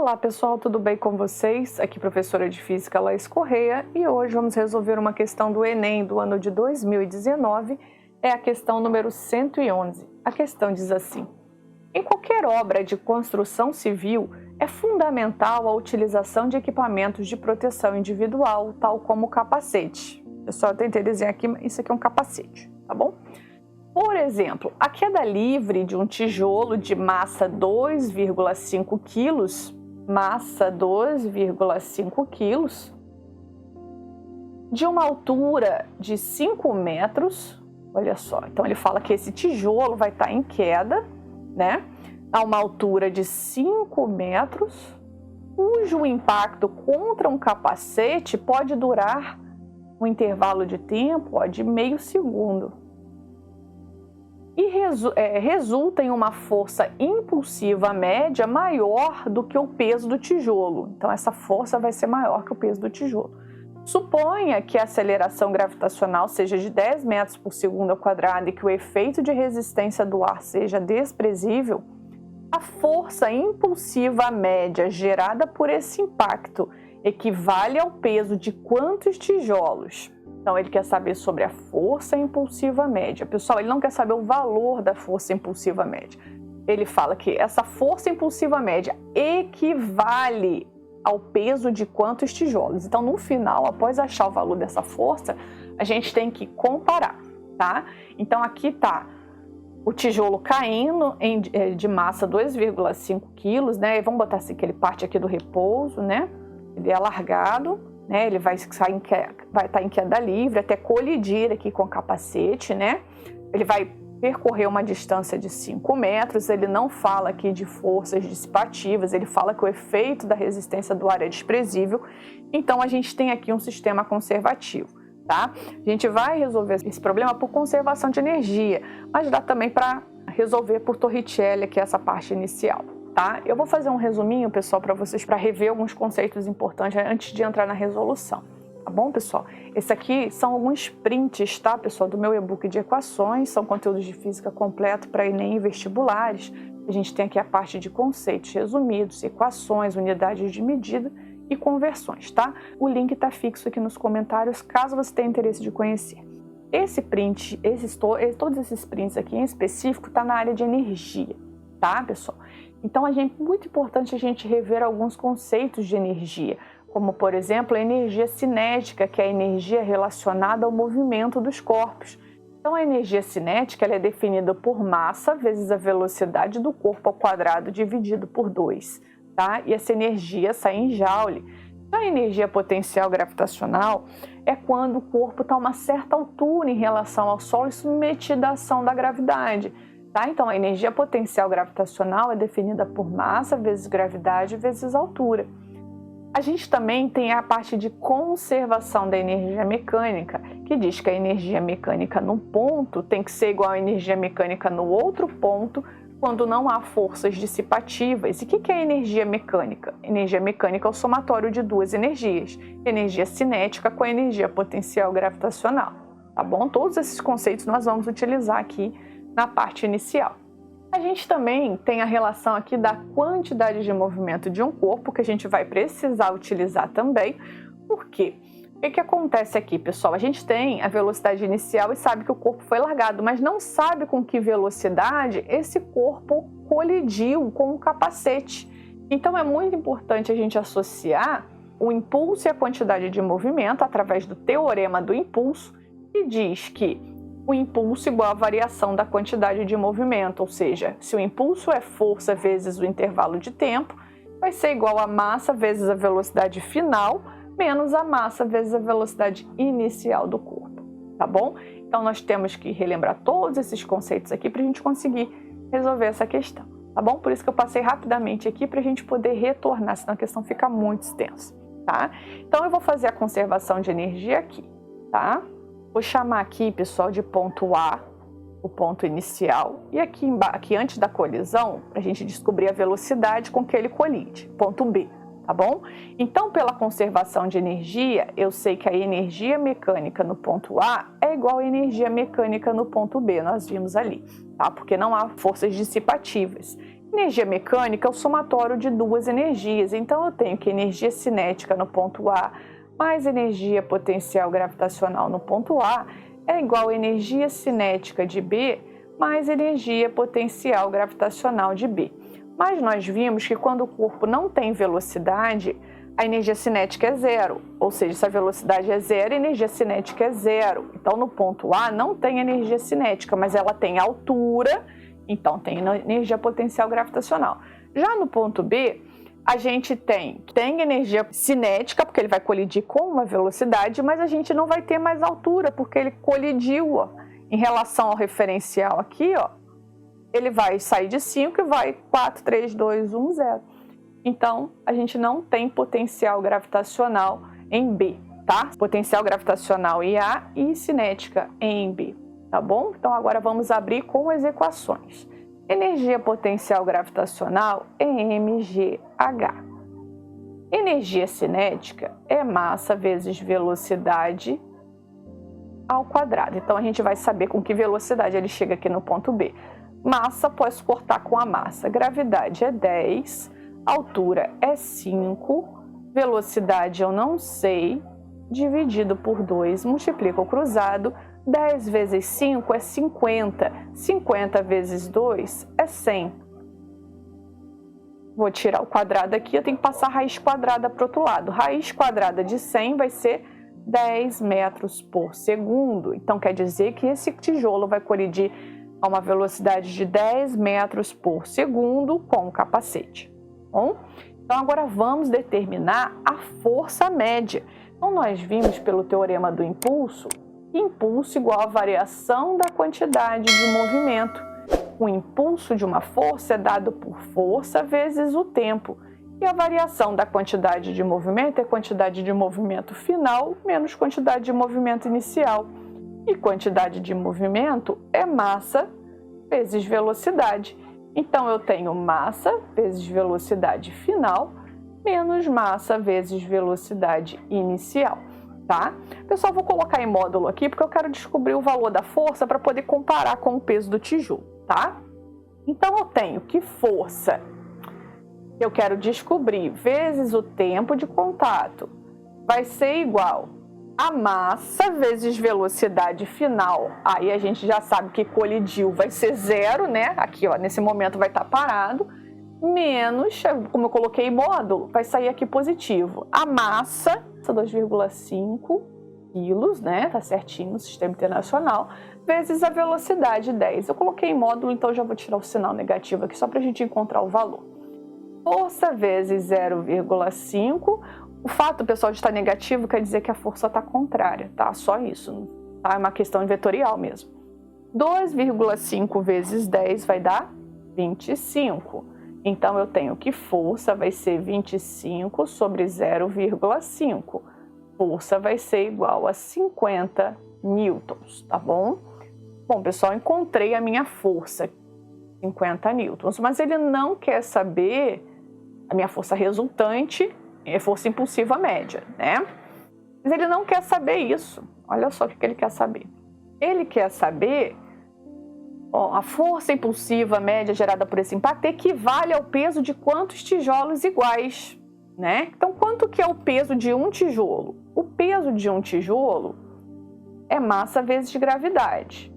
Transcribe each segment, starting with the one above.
Olá pessoal, tudo bem com vocês? Aqui professora de Física Laís Correia e hoje vamos resolver uma questão do Enem do ano de 2019, é a questão número 111. A questão diz assim: em qualquer obra de construção civil é fundamental a utilização de equipamentos de proteção individual, tal como o capacete. Pessoal, eu tentei desenhar aqui, isso aqui é um capacete, tá bom? Por exemplo, a queda livre de um tijolo de massa 2,5 kg, de uma altura de 5 metros, olha só, então ele fala que esse tijolo vai estar em queda, né, a uma altura de 5 metros, cujo impacto contra um capacete pode durar um intervalo de tempo de meio segundo. E resulta em uma força impulsiva média maior do que o peso do tijolo. Então, essa força vai ser maior que o peso do tijolo. Suponha que a aceleração gravitacional seja de 10 metros por segundo ao quadrado e que o efeito de resistência do ar seja desprezível. A força impulsiva média gerada por esse impacto equivale ao peso de quantos tijolos? Então, ele quer saber sobre a força impulsiva média. Pessoal, ele não quer saber o valor da força impulsiva média. Ele fala que essa força impulsiva média equivale ao peso de quantos tijolos. Então, no final, após achar o valor dessa força, a gente tem que comparar, tá? Então, aqui está o tijolo caindo de massa 2,5 kg, né? Vamos botar assim que ele parte aqui do repouso, né? Ele é alargado. Ele vai estar em queda livre até colidir aqui com o capacete, né? Ele vai percorrer uma distância de 5 metros, ele não fala aqui de forças dissipativas, ele fala que o efeito da resistência do ar é desprezível, então a gente tem aqui um sistema conservativo, tá? A gente vai resolver esse problema por conservação de energia, mas dá também para resolver por Torricelli, que é essa parte inicial. Tá? Eu vou fazer um resuminho, pessoal, para vocês, para rever alguns conceitos importantes antes de entrar na resolução. Tá bom, pessoal? Esse aqui são alguns prints, tá, pessoal, do meu e-book de equações, são conteúdos de física completo para Enem e vestibulares. A gente tem aqui a parte de conceitos resumidos, equações, unidades de medida e conversões, tá? O link está fixo aqui nos comentários, caso você tenha interesse de conhecer. Esse print, todos esses prints aqui em específico, tá na área de energia, tá, pessoal? Então, é muito importante a gente rever alguns conceitos de energia, como, por exemplo, a energia cinética, que é a energia relacionada ao movimento dos corpos. Então, a energia cinética ela é definida por massa vezes a velocidade do corpo ao quadrado dividido por 2, tá? E essa energia sai em Joule. Então, a energia potencial gravitacional é quando o corpo está a uma certa altura em relação ao Sol e submetido à ação da gravidade. Tá? Então, a energia potencial gravitacional é definida por massa vezes gravidade vezes altura. A gente também tem a parte de conservação da energia mecânica, que diz que a energia mecânica num ponto tem que ser igual à energia mecânica no outro ponto quando não há forças dissipativas. E o que é energia mecânica? Energia mecânica é o somatório de duas energias, energia cinética com a energia potencial gravitacional. Tá bom? Todos esses conceitos nós vamos utilizar aqui na parte inicial. A gente também tem a relação aqui da quantidade de movimento de um corpo, que a gente vai precisar utilizar também. Por quê? O que acontece aqui, pessoal? A gente tem a velocidade inicial e sabe que o corpo foi largado, mas não sabe com que velocidade esse corpo colidiu com o capacete. Então, é muito importante a gente associar o impulso e a quantidade de movimento através do teorema do impulso, que diz que o impulso igual à variação da quantidade de movimento, ou seja, se o impulso é força vezes o intervalo de tempo, vai ser igual a massa vezes a velocidade final, menos a massa vezes a velocidade inicial do corpo, tá bom? Então, nós temos que relembrar todos esses conceitos aqui para a gente conseguir resolver essa questão, tá bom? Por isso que eu passei rapidamente aqui para a gente poder retornar, senão a questão fica muito extensa, tá? Então, eu vou fazer a conservação de energia aqui, tá? Vou chamar aqui, pessoal, de ponto A, o ponto inicial, e aqui antes da colisão, para a gente descobrir a velocidade com que ele colide, ponto B, tá bom? Então, pela conservação de energia, eu sei que a energia mecânica no ponto A é igual à energia mecânica no ponto B, nós vimos ali, tá? Porque não há forças dissipativas. Energia mecânica é o somatório de duas energias, então eu tenho que energia cinética no ponto A mais energia potencial gravitacional no ponto A é igual a energia cinética de B mais energia potencial gravitacional de B. Mas nós vimos que quando o corpo não tem velocidade, a energia cinética é zero, ou seja, se a velocidade é zero, a energia cinética é zero. Então, no ponto A não tem energia cinética, mas ela tem altura, então tem energia potencial gravitacional. Já no ponto B, a gente tem energia cinética, porque ele vai colidir com uma velocidade, mas a gente não vai ter mais altura, porque ele colidiu em relação ao referencial aqui, ó, ele vai sair de 5 e vai 4, 3, 2, 1, 0. Então, a gente não tem potencial gravitacional em B, tá? Potencial gravitacional em A e cinética em B, tá bom? Então, agora vamos abrir com as equações. Energia potencial gravitacional é mgh. Energia cinética é massa vezes velocidade ao quadrado. Então, a gente vai saber com que velocidade ele chega aqui no ponto B. Massa, posso cortar com a massa. Gravidade é 10, altura é 5, velocidade eu não sei, dividido por 2, multiplico o cruzado, 10 vezes 5 é 50, 50 vezes 2 é 100. Vou tirar o quadrado aqui, eu tenho que passar a raiz quadrada para o outro lado. Raiz quadrada de 100 vai ser 10 metros por segundo. Então, quer dizer que esse tijolo vai colidir a uma velocidade de 10 metros por segundo com o capacete. Bom, então agora vamos determinar a força média. Então, nós vimos pelo teorema do impulso, impulso igual a variação da quantidade de movimento. O impulso de uma força é dado por força vezes o tempo. E a variação da quantidade de movimento é quantidade de movimento final menos quantidade de movimento inicial. E quantidade de movimento é massa vezes velocidade. Então, eu tenho massa vezes velocidade final menos massa vezes velocidade inicial, tá? Pessoal, vou colocar em módulo aqui porque eu quero descobrir o valor da força para poder comparar com o peso do tijolo, tá? Então, eu tenho que força que eu quero descobrir vezes o tempo de contato vai ser igual a massa vezes velocidade final. Aí a gente já sabe que colidiu vai ser zero, né? Aqui, ó, nesse momento vai estar parado, menos, como eu coloquei módulo, vai sair aqui positivo. A massa, 2,5 quilos, né? Tá certinho no sistema internacional, vezes a velocidade 10. Eu coloquei em módulo, então já vou tirar o sinal negativo aqui, só para a gente encontrar o valor. Força vezes 0,5. O fato, pessoal, de estar negativo quer dizer que a força está contrária, tá? Só isso, tá? É uma questão vetorial mesmo. 2,5 vezes 10 vai dar 25. Então, eu tenho que força vai ser 25 sobre 0,5. Força vai ser igual a 50 newtons, tá bom? Bom, pessoal, encontrei a minha força, 50 newtons, mas ele não quer saber a minha força resultante, é força impulsiva média, né? Mas ele não quer saber isso. Olha só o que ele quer saber. Ele quer saber, ó, a força impulsiva média gerada por esse impacto equivale ao peso de quantos tijolos iguais, né? Então, quanto que é o peso de um tijolo? O peso de um tijolo é massa vezes gravidade.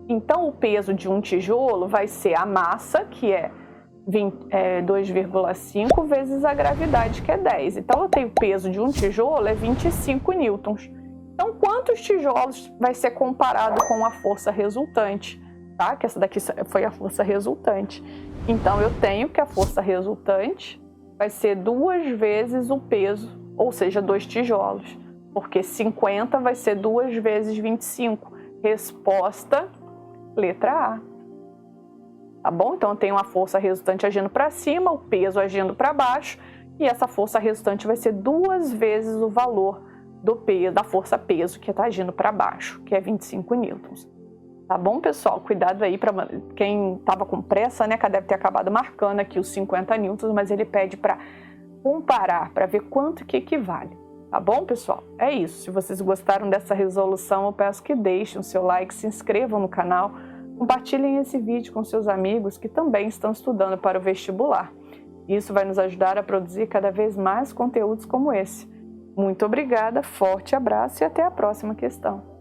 Então, o peso de um tijolo vai ser a massa, que é 2,5 vezes a gravidade, que é 10. Então, eu tenho o peso de um tijolo é 25 newtons. Então, quantos tijolos vai ser comparado com a força resultante? Tá? Que essa daqui foi a força resultante. Então, eu tenho que a força resultante vai ser 2 vezes o peso, ou seja, 2 tijolos. Porque 50 vai ser 2 vezes 25. Resposta, letra A. Tá bom? Então, eu tenho uma força resultante agindo para cima, o peso agindo para baixo, e essa força resultante vai ser 2 vezes o valor do peso, da força peso que está agindo para baixo, que é 25 newtons. Tá bom, pessoal? Cuidado aí para quem estava com pressa, né? Que deve ter acabado marcando aqui os 50 newtons, mas ele pede para comparar, para ver quanto que equivale. Tá bom, pessoal? É isso. Se vocês gostaram dessa resolução, eu peço que deixem o seu like, se inscrevam no canal, Compartilhem esse vídeo com seus amigos que também estão estudando para o vestibular. Isso vai nos ajudar a produzir cada vez mais conteúdos como esse. Muito obrigada, forte abraço e até a próxima questão.